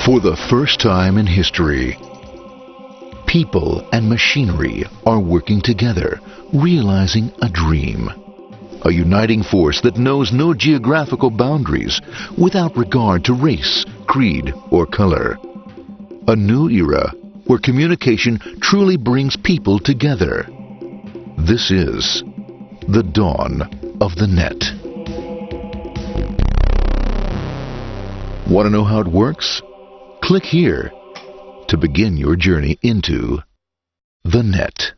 For the first time in history, people and machinery are working together, realizing a dream. A uniting force that knows no geographical boundaries without regard to race, creed, or color. A new era where communication truly brings people together. This is the dawn of the net. Want to know how it works? Click here to begin your journey into the net.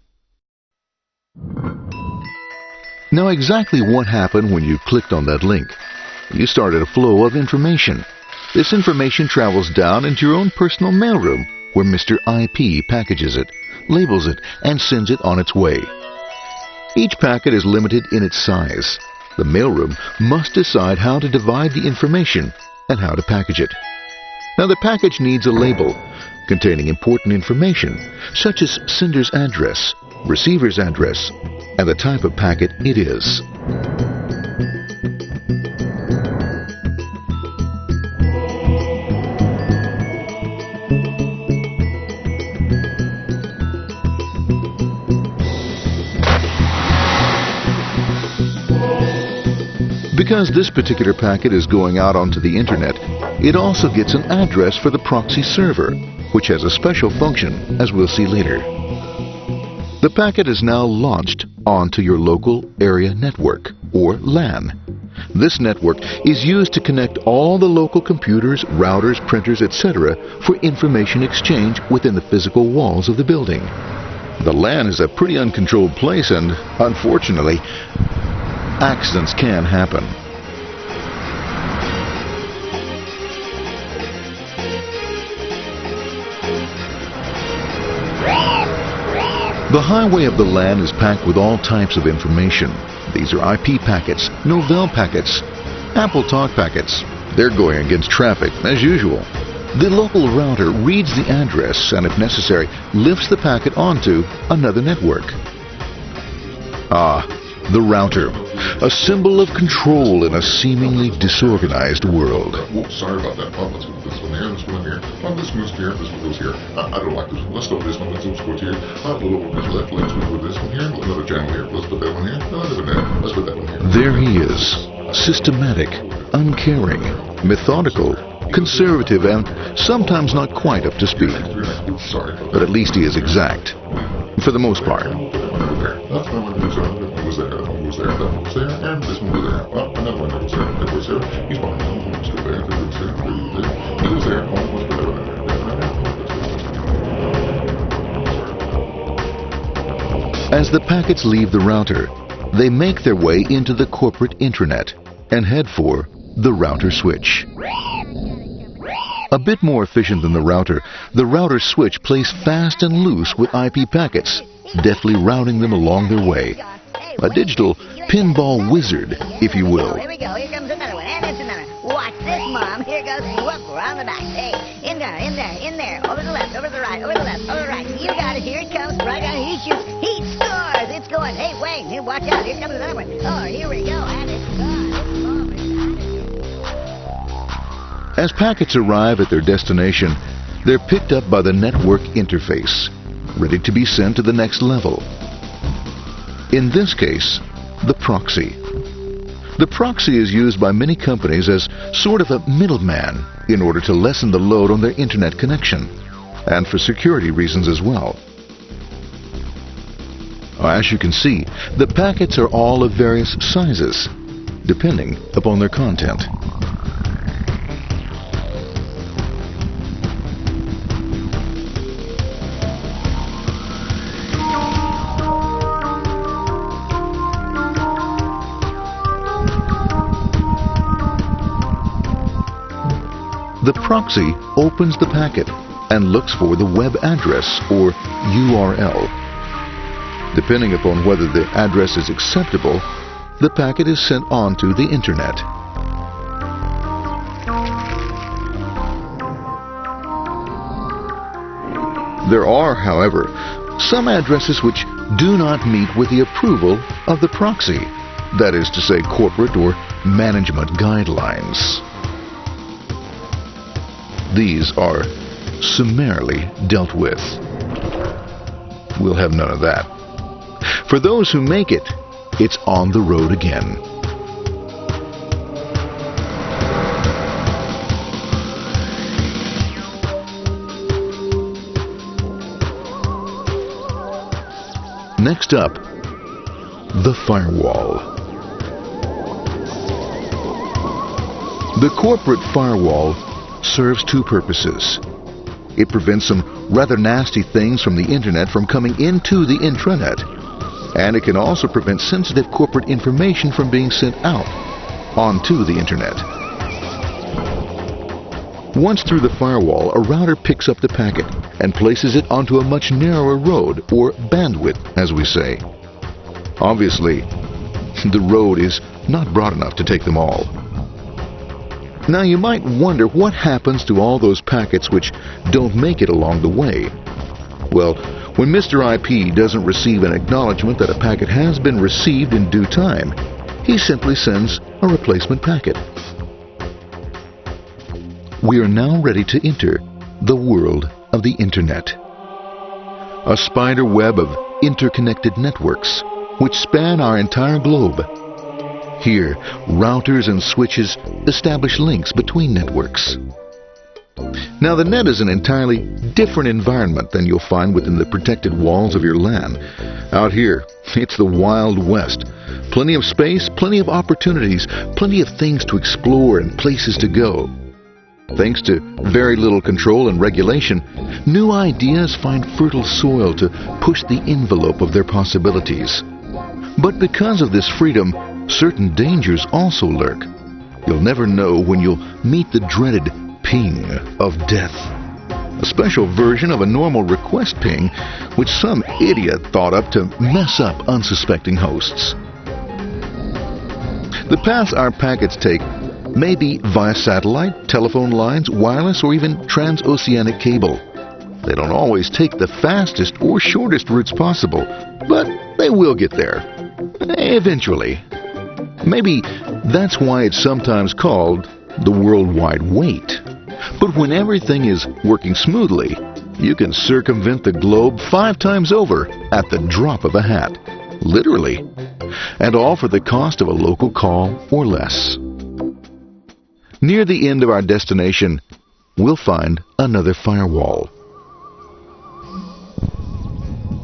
Now, exactly what happened when you clicked on that link? You started a flow of information. This information travels down into your own personal mailroom, where Mr. IP packages it, labels it, and sends it on its way. Each packet is limited in its size. The mailroom must decide how to divide the information and how to package it. Now, the package needs a label containing important information, such as sender's address, receiver's address, and the type of packet it is. Because this particular packet is going out onto the internet, it also gets an address for the proxy server, which has a special function, as we'll see later. The packet is now launched onto your local area network, or LAN. This network is used to connect all the local computers, routers, printers, etc. for information exchange within the physical walls of the building. The LAN is a pretty uncontrolled place, and unfortunately, accidents can happen. The highway of the LAN is packed with all types of information. These are IP packets, Novell packets, Apple Talk packets. They're going against traffic, as usual. The local router reads the address and, if necessary, lifts the packet onto another network. The router, a symbol of control in a seemingly disorganized world. Whoops, sorry about that. Let's move this one here, this one here. This moves here, this one goes here. I don't like this one. Let's go with this one. Let's go here. A little bit left. Let's move with this one here. Another channel here. Let's put that one here. Another one there. Let's put that one here. There he is, systematic, uncaring, methodical, conservative, and sometimes not quite up to speed. But at least he is exact, for the most part. That one goes there, that one goes there, that one goes there, and this one goes there. Oh, another one goes there, that goes there. He's behind him, he goes there, that goes there, he goes there, oh, let's put that one there. As the packets leave the router, they make their way into the corporate intranet and head for the router switch. A bit more efficient than the router switch plays fast and loose with IP packets, deftly routing them along their way. A digital pinball wizard, if you will. Here we go. Here comes another one. And it's another. Watch this, Mom. Here goes. Whoop, around the back. Hey, in there, in there, in there. Over the left, over the right, over the left, over the right. You got it. Here it comes. Right on. He shoots. He scores. It's going. Hey, Wayne. Here, watch out. Here comes another one. Oh, here we go. And it's gone. As packets arrive at their destination, they're picked up by the network interface, ready to be sent to the next level. In this case, the proxy. The proxy is used by many companies as sort of a middleman in order to lessen the load on their internet connection, and for security reasons as well. As you can see, the packets are all of various sizes, depending upon their content. The proxy opens the packet and looks for the web address, or URL. Depending upon whether the address is acceptable, the packet is sent on to the internet. There are, however, some addresses which do not meet with the approval of the proxy, that is to say, corporate or management guidelines. these are summarily dealt with. We'll have none of that. For those who make it, it's on the road again. Next up, the firewall. The corporate firewall serves two purposes. It prevents some rather nasty things from the internet from coming into the intranet, and it can also prevent sensitive corporate information from being sent out onto the internet. Once through the firewall, a router picks up the packet and places it onto a much narrower road, or bandwidth, as we say. Obviously, the road is not broad enough to take them all. Now you might wonder what happens to all those packets which don't make it along the way. Well, when Mr. IP doesn't receive an acknowledgement that a packet has been received in due time, he simply sends a replacement packet. We are now ready to enter the world of the Internet. A spider web of interconnected networks which span our entire globe. Here, routers and switches establish links between networks. Now, the net is an entirely different environment than you'll find within the protected walls of your LAN. Out here, it's the Wild West. Plenty of space, plenty of opportunities, plenty of things to explore and places to go. Thanks to very little control and regulation, new ideas find fertile soil to push the envelope of their possibilities. But because of this freedom, certain dangers also lurk. You'll never know when you'll meet the dreaded ping of death. A special version of a normal request ping which some idiot thought up to mess up unsuspecting hosts. The paths our packets take may be via satellite, telephone lines, wireless, or even transoceanic cable. They don't always take the fastest or shortest routes possible, but they will get there. Eventually. Maybe that's why it's sometimes called the worldwide wait. But when everything is working smoothly, you can circumvent the globe 5 times over at the drop of a hat. Literally. And all for the cost of a local call or less. Near the end of our destination, we'll find another firewall.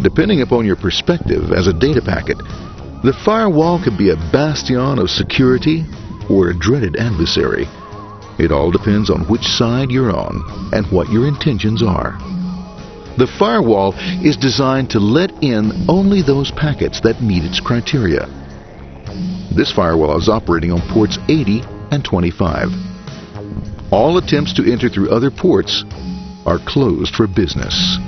Depending upon your perspective as a data packet, the firewall can be a bastion of security or a dreaded adversary. It all depends on which side you're on and what your intentions are. The firewall is designed to let in only those packets that meet its criteria. This firewall is operating on ports 80 and 25. All attempts to enter through other ports are closed for business.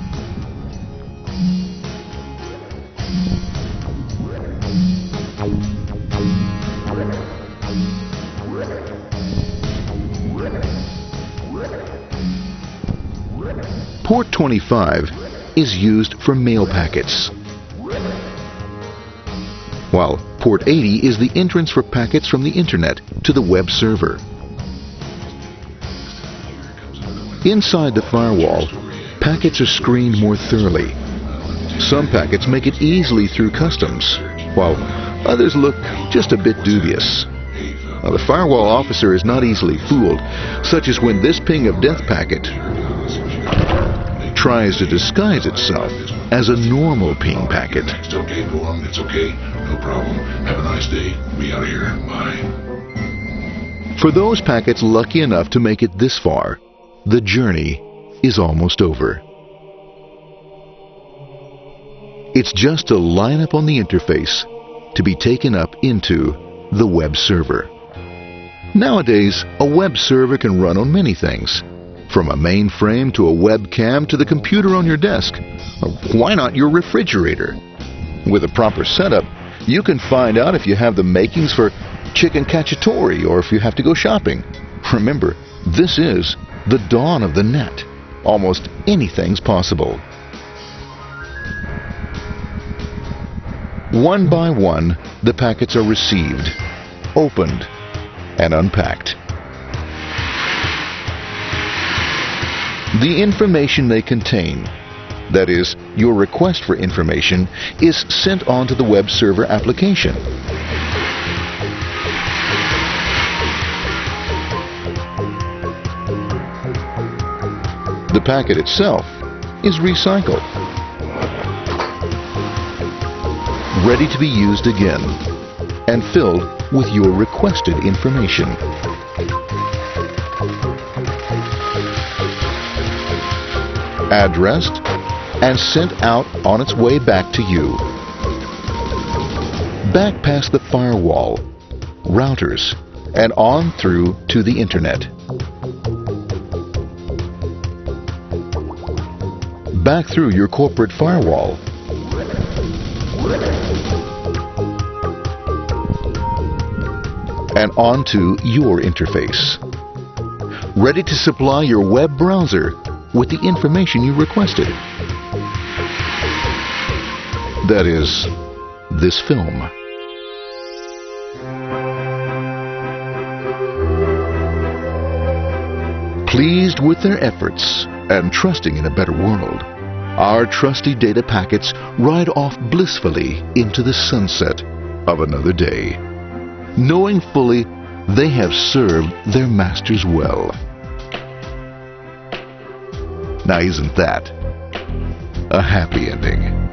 Port 25 is used for mail packets, while Port 80 is the entrance for packets from the Internet to the web server. Inside the firewall, packets are screened more thoroughly. Some packets make it easily through customs, while others look just a bit dubious. Now, the firewall officer is not easily fooled, such as when this ping of death packet tries to disguise itself as a normal ping packet. It's okay, Norm. It's okay. No problem. Have a nice day. We out of here. Bye. For those packets lucky enough to make it this far, the journey is almost over. It's just a line up on the interface to be taken up into the web server. Nowadays, a web server can run on many things, from a mainframe to a webcam to the computer on your desk. Or why not your refrigerator? With a proper setup, you can find out if you have the makings for chicken cacciatore or if you have to go shopping. Remember, this is the dawn of the net. Almost anything's possible. One by one, the packets are received, opened, and unpacked. The information they contain, that is, your request for information, is sent on to the web server application. The packet itself is recycled, ready to be used again, and filled with your requested information. Addressed and sent out on its way back to you. Back past the firewall, routers, and on through to the internet. Back through your corporate firewall. And onto your interface. Ready to supply your web browser with the information you requested. That is, this film. Pleased with their efforts and trusting in a better world, our trusty data packets ride off blissfully into the sunset of another day, knowing fully they have served their masters well. Now, isn't that a happy ending?